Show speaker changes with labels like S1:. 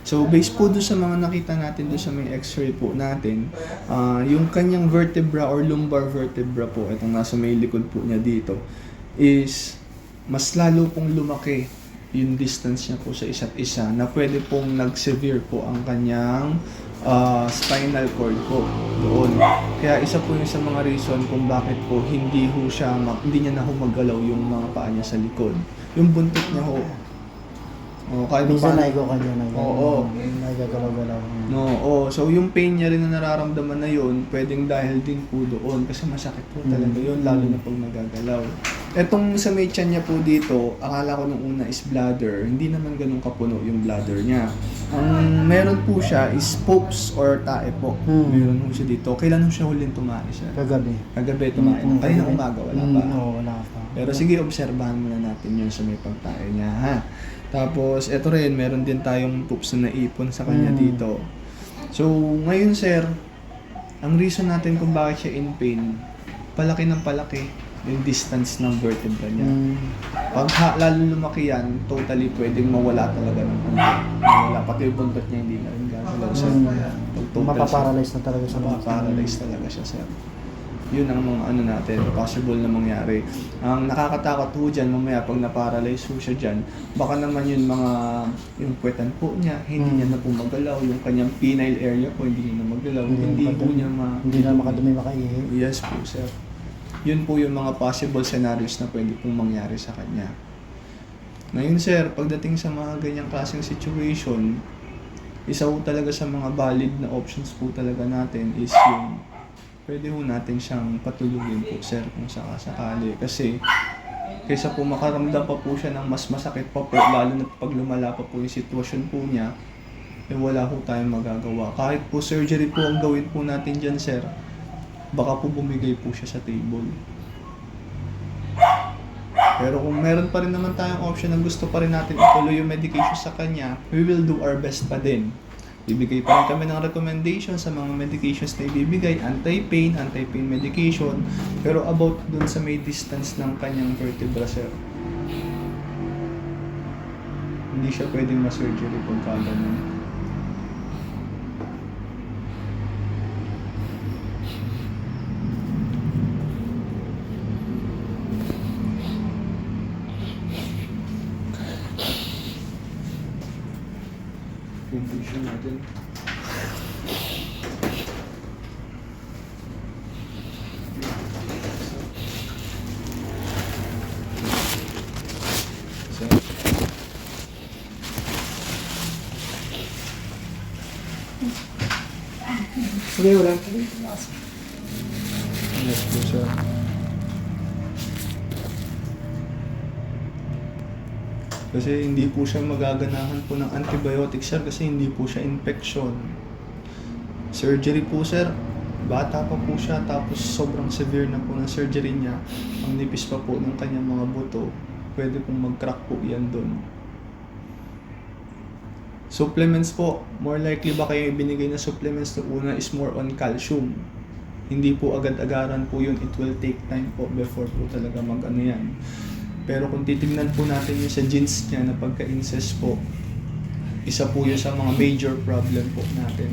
S1: So, based po doon sa mga nakita natin doon sa may x-ray po natin, yung kanyang vertebra or lumbar vertebra po, itong nasa may likod po niya dito, is mas lalo pong lumaki yung distance niya po sa isa't isa na pwede pong nag-severe po ang kanyang spinal cord po doon. Kaya isa po yung sa mga reason kung bakit po hindi niya na humagalaw yung mga paa niya sa likod. Yung buntot niya ho. Kahit
S2: Minsan
S1: paano-
S2: naigo ka niya na
S1: Oo.
S2: nagagalaw-galaw.
S1: No, so yung pain niya rin na nararamdaman na yun, pwedeng dahil din po doon kasi masakit po talaga yun, lalo na pag nagagalaw. Etong sa may tiyan niya po dito, akala ko nung una is bladder, hindi naman ganun kapuno yung bladder niya. Ang meron po siya is popes or tae po. Meron po siya dito. Kailan po siya huling tumae siya?
S2: Kagabi.
S1: Kagabi tumae. Kanina
S2: Kagabi.
S1: umaga, wala pa.
S2: Oo, wala pa.
S1: Pero sige, obserbahan muna natin yun sa may pagtae niya, ha? Tapos, eto rin, meron din tayong poops na naipon sa kanya dito. So, ngayon sir, ang reason natin kung bakit siya in pain, palaki ng palaki yung distance ng vertebra niya. Pag lalo lumaki yan, totally pwedeng mawala talaga ng buntot. Mawala, pati yung buntot niya hindi na rin gagalaw sir. Pag total
S2: Mapaparalyze na talaga sa mga.
S1: mapaparalyze talaga siya sir. Yun ang mga ano natin, possible na mangyari. Ang nakakatakot po dyan, mamaya pag na-paralyze po siya dyan, baka naman yung puwetan po niya, hindi niya na po magalaw, yung kanyang penile area po, hindi niya na magalaw, hindi po niya
S2: Hindi na makadumi makaihi.
S1: Yes po, sir. Yun po yung mga possible scenarios na pwede pong mangyari sa kanya. Ngayon, sir, pagdating sa mga ganyang klaseng situation, isa po talaga sa mga valid na options po talaga natin is yung pwede po natin siyang patulugin po, sir, kung sakasakali. Kasi kaysa po makaramdam pa po siya ng mas masakit pa po, lalo na pag lumala pa po yung sitwasyon po niya, wala po tayong magagawa. Kahit po surgery po ang gawin po natin dyan, sir, baka po bumigay po siya sa table. Pero kung meron pa rin naman tayong option na gusto pa rin natin ituloy yung medication sa kanya, we will do our best pa din. Ibigay pa rin kami ng recommendation sa mga medications na ibibigay, anti-pain medication, pero about dun sa may distance ng kanyang vertebra, sir. Hindi siya pwedeng ma-surgery pagka ganun. Confusion natin.
S2: Sige, wala.
S1: Yes po, sir. Kasi hindi po siya magaganahan po ng antibiotic, sir, kasi hindi po siya infection. Surgery po, sir. Bata pa po siya, tapos sobrang severe na po ng surgery niya. Ang nipis pa po ng kanyang mga buto. Pwede pong mag-crack po yan doon. Supplements po, more likely ba kayo ibinigay na supplements na una is more on calcium. Hindi po agad-agaran po yun, it will take time po before po talaga mag-ano yan. Pero kung titignan po natin yung sa genes niya na pagka-incest po, isa po yun sa mga major problem po natin.